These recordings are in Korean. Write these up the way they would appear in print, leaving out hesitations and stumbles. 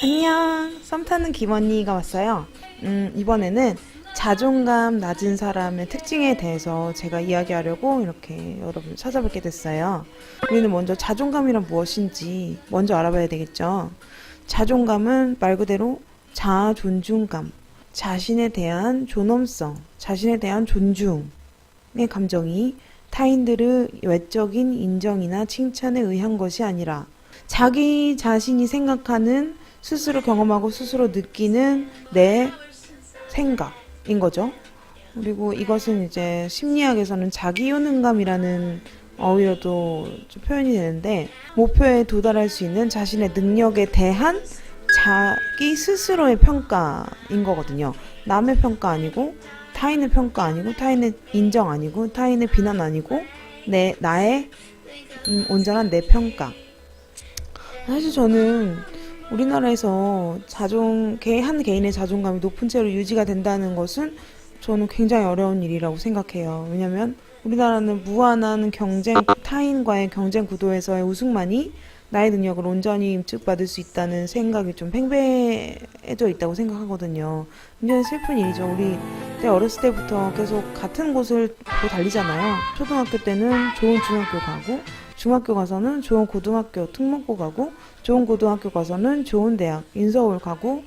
안녕, 썸 타는 김언니가 왔어요. 이번에는 자존감 낮은 사람의 특징에 대해서 제가 이야기하려고 이렇게 여러분 찾아뵙게 됐어요. 우리는 먼저 자존감이란 무엇인지 먼저 알아봐야 되겠죠. 자존감은 말 그대로 자아 존중감, 자신에 대한 존엄성, 자신에 대한 존중의 감정이 타인들의 외적인 인정이나 칭찬에 의한 것이 아니라 자기 자신이 생각하는, 스스로 경험하고 스스로 느끼는 내 생각인 거죠. 그리고 이것은 이제 심리학에서는 자기효능감이라는 어휘로도 좀 표현이 되는데, 목표에 도달할 수 있는 자신의 능력에 대한 자기 스스로의 평가인 거거든요. 남의 평가 아니고, 타인의 평가 아니고, 타인의 인정 아니고, 타인의 비난 아니고, 나의 온전한 내 평가. 사실 저는 우리나라에서 한 개인의 자존감이 높은 채로 유지가 된다는 것은 저는 굉장히 어려운 일이라고 생각해요. 왜냐면 우리나라는 무한한 타인과의 경쟁 구도에서의 우승만이 나의 능력을 온전히 인정받을 수 있다는 생각이 좀 팽배해져 있다고 생각하거든요. 굉장히 슬픈 일이죠. 우리 때 어렸을 때부터 계속 같은 곳을 보고 달리잖아요. 초등학교 때는 좋은 중학교 가고, 중학교 가서는 좋은 고등학교 특목고 가고, 좋은 고등학교 가서는 좋은 대학 인서울 가고,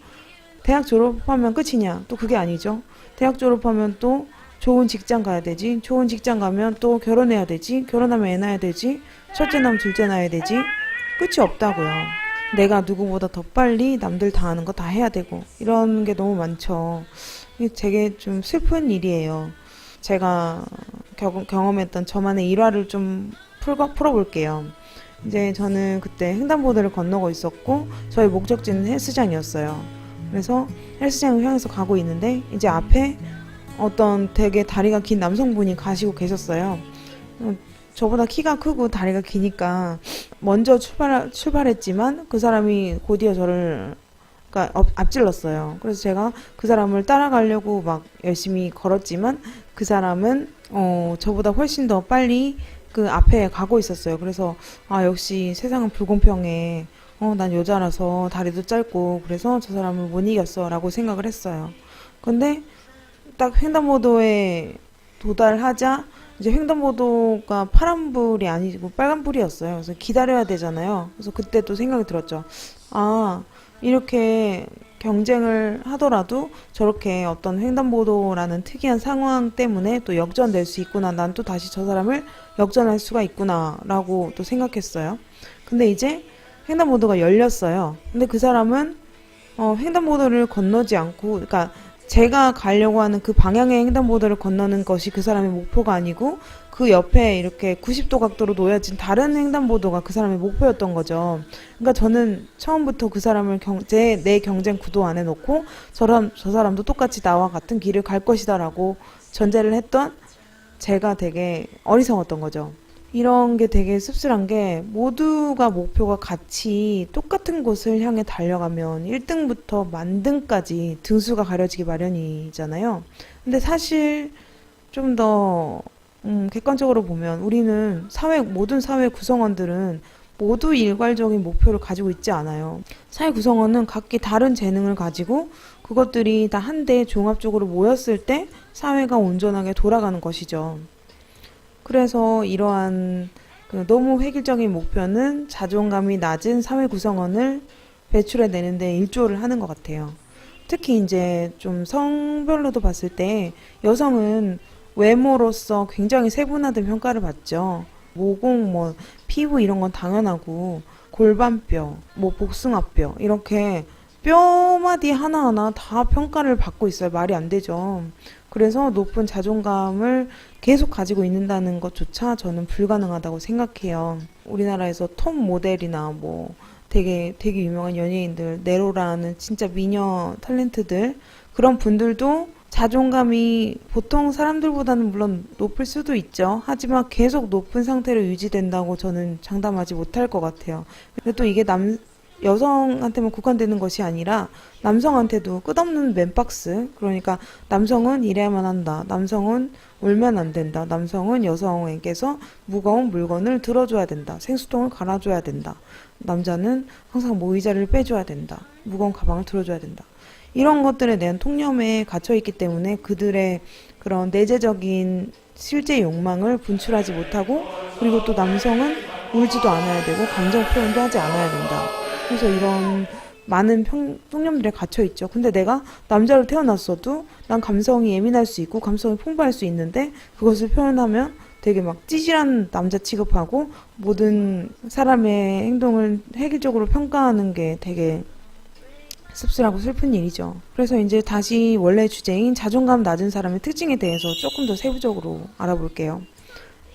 대학 졸업하면 끝이냐? 또 그게 아니죠. 대학 졸업하면 또 좋은 직장 가야 되지. 좋은 직장 가면 또 결혼해야 되지. 결혼하면 애 낳아야 되지. 첫째 남 둘째 낳아야 되지. 끝이 없다고요. 내가 누구보다 더 빨리 남들 다 하는 거 다 해야 되고, 이런 게 너무 많죠. 이게 되게 좀 슬픈 일이에요. 제가 경험했던 저만의 일화를 좀 풀어볼게요. 이제 저는 그때 횡단보도를 건너고 있었고, 저희 목적지는 헬스장이었어요. 그래서 헬스장을 향해서 가고 있는데, 이제 앞에 어떤 되게 다리가 긴 남성분이 가시고 계셨어요. 저보다 키가 크고 다리가 기니까 먼저 출발했지만 그 사람이 곧이어 저를 앞질렀어요. 그래서 제가 그 사람을 따라가려고 막 열심히 걸었지만 그 사람은 저보다 훨씬 더 빨리 그 앞에 가고 있었어요. 그래서 역시 세상은 불공평해. 난 여자라서 다리도 짧고 그래서 저 사람을 못 이겼어 라고 생각을 했어요. 근데 딱 횡단보도에 도달하자 이제 횡단보도가 파란불이 아니고 빨간불이었어요. 그래서 기다려야 되잖아요. 그래서 그때 또 생각이 들었죠. 이렇게 경쟁을 하더라도 저렇게 어떤 횡단보도라는 특이한 상황 때문에 또 역전될 수 있구나. 난 또 다시 저 사람을 역전할 수가 있구나 라고 또 생각했어요. 근데 이제 횡단보도가 열렸어요. 근데 그 사람은 횡단보도를 건너지 않고, 그러니까 제가 가려고 하는 그 방향의 횡단보도를 건너는 것이 그 사람의 목표가 아니고, 그 옆에 이렇게 90도 각도로 놓여진 다른 횡단보도가 그 사람의 목표였던 거죠. 그러니까 저는 처음부터 그 사람을 내 경쟁 구도 안에 놓고 저 사람도 똑같이 나와 같은 길을 갈 것이다라고 전제를 했던 제가 되게 어리석었던 거죠. 이런 게 되게 씁쓸한 게, 모두가 목표가 같이 똑같은 곳을 향해 달려가면 1등부터 만등까지 등수가 가려지기 마련이잖아요. 근데 사실 좀 더 객관적으로 보면 우리는 모든 사회 구성원들은 모두 일괄적인 목표를 가지고 있지 않아요. 사회 구성원은 각기 다른 재능을 가지고 그것들이 다 한데 종합적으로 모였을 때 사회가 온전하게 돌아가는 것이죠. 그래서 이러한 너무 획일적인 목표는 자존감이 낮은 사회 구성원을 배출해내는데 일조를 하는 것 같아요. 특히 이제 좀 성별로도 봤을 때 여성은 외모로서 굉장히 세분화된 평가를 받죠. 모공, 피부 이런 건 당연하고, 골반뼈, 복숭아뼈 이렇게 뼈마디 하나하나 다 평가를 받고 있어요. 말이 안 되죠. 그래서 높은 자존감을 계속 가지고 있는다는 것조차 저는 불가능하다고 생각해요. 우리나라에서 톱 모델이나 되게 유명한 연예인들, 네로라는 진짜 미녀 탤런트들, 그런 분들도 자존감이 보통 사람들보다는 물론 높을 수도 있죠. 하지만 계속 높은 상태로 유지된다고 저는 장담하지 못할 것 같아요. 근데 또 이게 여성한테만 국한되는 것이 아니라 남성한테도 끝없는 맨박스. 그러니까 남성은 일해야만 한다. 남성은 울면 안 된다. 남성은 여성에게서 무거운 물건을 들어줘야 된다. 생수통을 갈아줘야 된다. 남자는 항상 모의자를 빼줘야 된다. 무거운 가방을 들어줘야 된다. 이런 것들에 대한 통념에 갇혀있기 때문에 그들의 그런 내재적인 실제 욕망을 분출하지 못하고, 그리고 또 남성은 울지도 않아야 되고 감정 표현도 하지 않아야 된다. 그래서 이런 많은 통념들에 갇혀있죠. 근데 내가 남자로 태어났어도 난 감성이 예민할 수 있고 감성이 풍부할 수 있는데, 그것을 표현하면 되게 막 찌질한 남자 취급하고 모든 사람의 행동을 획일적으로 평가하는 게 되게 씁쓸하고 슬픈 일이죠. 그래서 이제 다시 원래 주제인 자존감 낮은 사람의 특징에 대해서 조금 더 세부적으로 알아볼게요.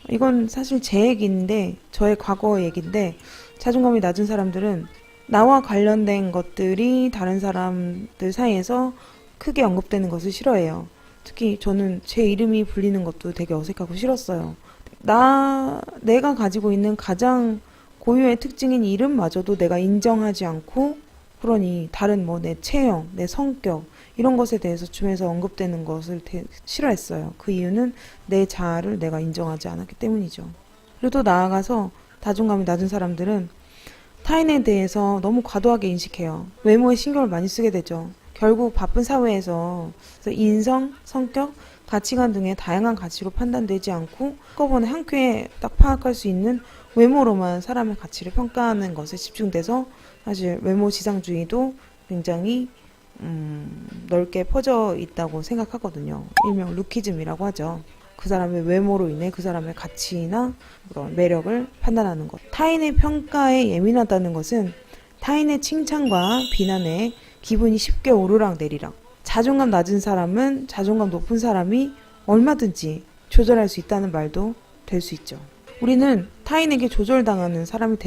이건 사실 제 얘기인데, 저의 과거 얘기인데, 자존감이 낮은 사람들은 나와 관련된 것들이 다른 사람들 사이에서 크게 언급되는 것을 싫어해요. 특히 저는 제 이름이 불리는 것도 되게 어색하고 싫었어요. 내가 가지고 있는 가장 고유의 특징인 이름마저도 내가 인정하지 않고, 그러니 다른 뭐 내 체형, 내 성격 이런 것에 대해서 주변에서 언급되는 것을 싫어했어요. 그 이유는 내 자아를 내가 인정하지 않았기 때문이죠. 그리고 또 나아가서 자존감이 낮은 사람들은 타인에 대해서 너무 과도하게 인식해요. 외모에 신경을 많이 쓰게 되죠. 결국 바쁜 사회에서 인성, 성격, 가치관 등의 다양한 가치로 판단되지 않고 한꺼번에 한 큐에 딱 파악할 수 있는 외모로만 사람의 가치를 평가하는 것에 집중돼서 사실 외모 지상주의도 굉장히 넓게 퍼져 있다고 생각하거든요. 일명 루키즘이라고 하죠. 그 사람의 외모로 인해 그 사람의 가치나 그런 매력을 판단하는 것. 타인의 평가에 예민하다는 것은 타인의 칭찬과 비난에 기분이 쉽게 오르락 내리락. 자존감 낮은 사람은 자존감 높은 사람이 얼마든지 조절할 수 있다는 말도 될 수 있죠. 우리는 타인에게 조절당하는 사람이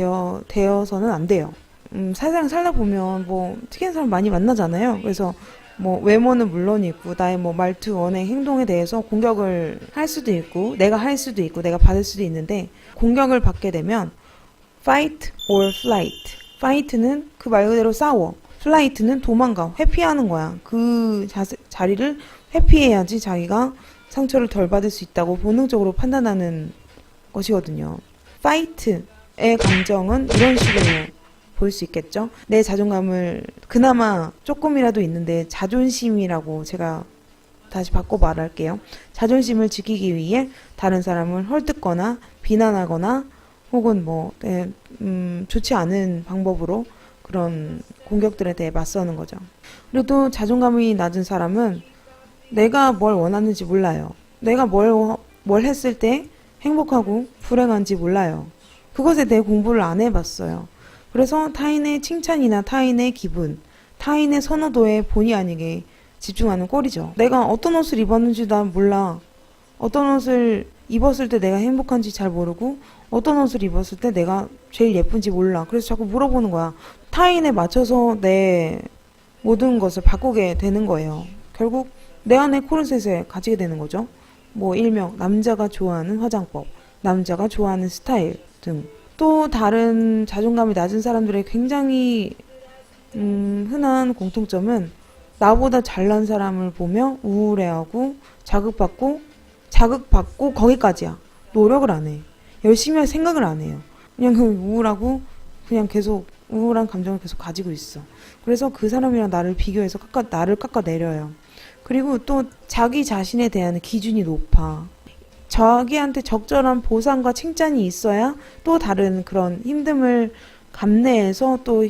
되어서는 안 돼요. 세상 살다 보면 뭐 특이한 사람 많이 만나잖아요. 그래서 뭐 외모는 물론이고 나의 뭐 말투, 언행, 행동에 대해서 공격을 할 수도 있고 내가 할 수도 있고 내가 받을 수도 있는데, 공격을 받게 되면 fight or flight. fight는 그 말 그대로 싸워. flight는 도망가, 회피하는 거야. 그 자리를 회피해야지 자기가 상처를 덜 받을 수 있다고 본능적으로 판단하는 것이거든요. fight의 감정은 이런 식으로 볼 수 있겠죠. 내 자존감을 그나마 조금이라도 있는데, 자존심이라고 제가 다시 바꿔 말할게요. 자존심을 지키기 위해 다른 사람을 헐뜯거나 비난하거나 혹은 뭐 좋지 않은 방법으로 그런 공격들에 대해 맞서는 거죠. 그리고 또 자존감이 낮은 사람은 내가 뭘 원하는지 몰라요. 내가 뭘 했을 때 행복하고 불행한지 몰라요. 그것에 대해 공부를 안 해봤어요. 그래서 타인의 칭찬이나 타인의 기분, 타인의 선호도에 본의 아니게 집중하는 꼴이죠. 내가 어떤 옷을 입었는지 난 몰라. 어떤 옷을 입었을 때 내가 행복한지 잘 모르고 어떤 옷을 입었을 때 내가 제일 예쁜지 몰라. 그래서 자꾸 물어보는 거야. 타인에 맞춰서 내 모든 것을 바꾸게 되는 거예요. 결국 내 안에 코르셋을 가지게 되는 거죠. 뭐 일명 남자가 좋아하는 화장법, 남자가 좋아하는 스타일 등. 또 다른 자존감이 낮은 사람들의 굉장히 흔한 공통점은 나보다 잘난 사람을 보며 우울해하고 자극받고 거기까지야. 노력을 안 해. 열심히 할 생각을 안 해요. 그냥 우울하고 그냥 계속 우울한 감정을 계속 가지고 있어. 그래서 그 사람이랑 나를 비교해서 나를 깎아내려요. 그리고 또 자기 자신에 대한 기준이 높아. 자기한테 적절한 보상과 칭찬이 있어야 또 다른 그런 힘듦을 감내해서 또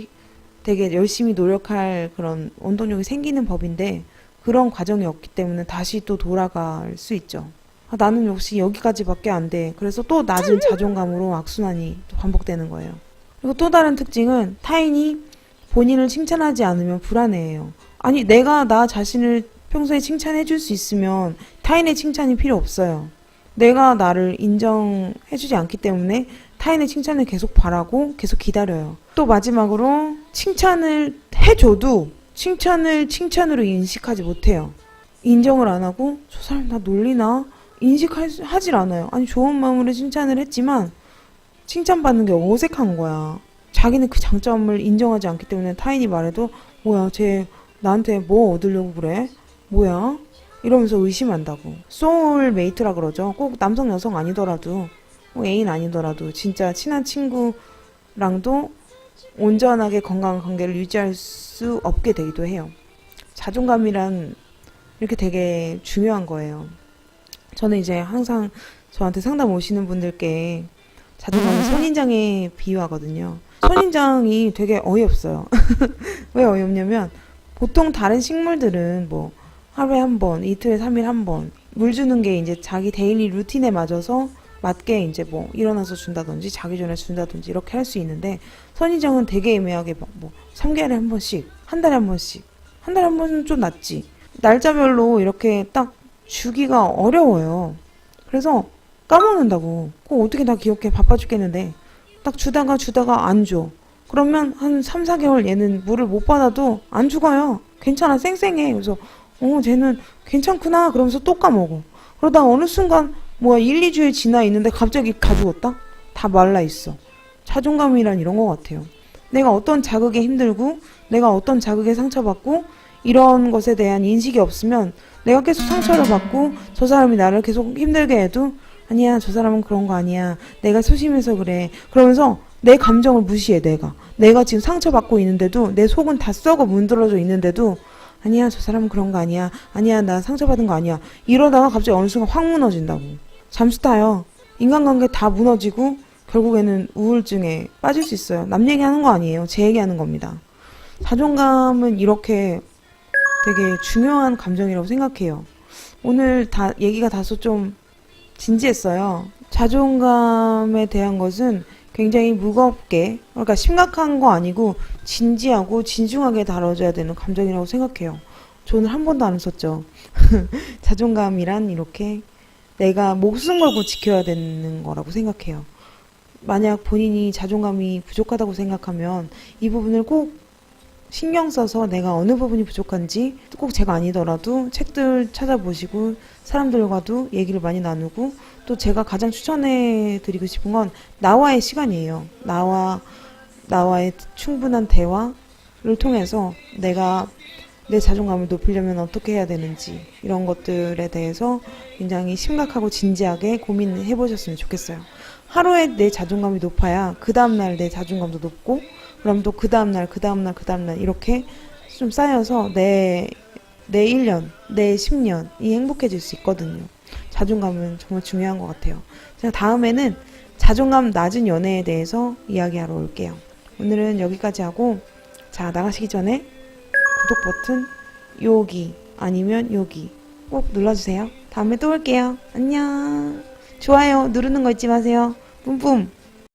되게 열심히 노력할 그런 원동력이 생기는 법인데, 그런 과정이 없기 때문에 다시 또 돌아갈 수 있죠. 나는 역시 여기까지밖에 안 돼. 그래서 또 낮은 자존감으로 악순환이 또 반복되는 거예요. 그리고 또 다른 특징은 타인이 본인을 칭찬하지 않으면 불안해해요. 아니, 내가 나 자신을 평소에 칭찬해 줄 수 있으면 타인의 칭찬이 필요 없어요. 내가 나를 인정해주지 않기 때문에 타인의 칭찬을 계속 바라고 계속 기다려요. 또 마지막으로 칭찬을 해줘도 칭찬을 칭찬으로 인식하지 못해요. 인정을 안 하고 저 사람 나 놀리나? 인식하질 않아요. 아니, 좋은 마음으로 칭찬을 했지만 칭찬받는 게 어색한 거야. 자기는 그 장점을 인정하지 않기 때문에 타인이 말해도 뭐야 쟤 나한테 뭐 얻으려고 그래? 뭐야? 이러면서 의심한다고. 소울메이트라 그러죠. 꼭 남성 여성 아니더라도 뭐 애인 아니더라도 진짜 친한 친구랑도 온전하게 건강한 관계를 유지할 수 없게 되기도 해요. 자존감이란 이렇게 되게 중요한 거예요. 저는 이제 항상 저한테 상담 오시는 분들께 자존감을 선인장에 비유하거든요. 선인장이 되게 어이없어요. 왜 어이없냐면 보통 다른 식물들은 뭐 하루에 한 번, 이틀에 3일 한 번 물 주는 게 이제 자기 데일리 루틴에 맞아서 맞게 이제 뭐 일어나서 준다든지 자기 전에 준다든지 이렇게 할 수 있는데 선인장은 되게 애매하게 뭐 3개월에 한 번씩, 한 달에 한 번씩, 한 달에 한 번은 좀 낫지. 날짜별로 이렇게 딱 주기가 어려워요. 그래서 까먹는다고. 그거 어떻게 다 기억해. 바빠 죽겠는데. 딱 주다가 안 줘. 그러면 한 3, 4개월 얘는 물을 못 받아도 안 죽어요. 괜찮아. 쌩쌩해. 그래서 쟤는 괜찮구나. 그러면서 또 까먹어. 그러다가 어느 순간 뭐야 1, 2주일 지나 있는데 갑자기 다 죽었다? 다 말라 있어. 자존감이란 이런 것 같아요. 내가 어떤 자극에 힘들고 내가 어떤 자극에 상처받고 이런 것에 대한 인식이 없으면 내가 계속 상처를 받고 저 사람이 나를 계속 힘들게 해도 아니야 저 사람은 그런 거 아니야 내가 소심해서 그래 그러면서 내 감정을 무시해. 내가 지금 상처받고 있는데도 내 속은 다 썩어 문드러져 있는데도 아니야 저 사람은 그런 거 아니야 아니야 나 상처받은 거 아니야 이러다가 갑자기 어느 순간 확 무너진다고. 잠수 타요. 인간관계 다 무너지고 결국에는 우울증에 빠질 수 있어요. 남 얘기하는 거 아니에요. 제 얘기하는 겁니다. 자존감은 이렇게 되게 중요한 감정이라고 생각해요. 오늘 얘기가 다소 좀 진지했어요. 자존감에 대한 것은 굉장히 무겁게, 그러니까 심각한 거 아니고 진지하고 진중하게 다뤄져야 되는 감정이라고 생각해요. 저는 한 번도 안 썼죠. 자존감이란 이렇게 내가 목숨 걸고 지켜야 되는 거라고 생각해요. 만약 본인이 자존감이 부족하다고 생각하면 이 부분을 꼭 신경 써서 내가 어느 부분이 부족한지 꼭 제가 아니더라도 책들 찾아보시고 사람들과도 얘기를 많이 나누고 또 제가 가장 추천해 드리고 싶은 건 나와의 시간이에요. 나와의 충분한 대화를 통해서 내가 내 자존감을 높이려면 어떻게 해야 되는지 이런 것들에 대해서 굉장히 심각하고 진지하게 고민해 보셨으면 좋겠어요. 하루에 내 자존감이 높아야 그 다음날 내 자존감도 높고 그럼 또 그 다음날 이렇게 좀 쌓여서 내 1년, 내 10년이 행복해질 수 있거든요. 자존감은 정말 중요한 것 같아요. 제가 다음에는 자존감 낮은 연애에 대해서 이야기하러 올게요. 오늘은 여기까지 하고 자 나가시기 전에 구독 버튼 여기 아니면 여기 꼭 눌러주세요. 다음에 또 올게요. 안녕. 좋아요 누르는 거 잊지 마세요. 뿜뿜.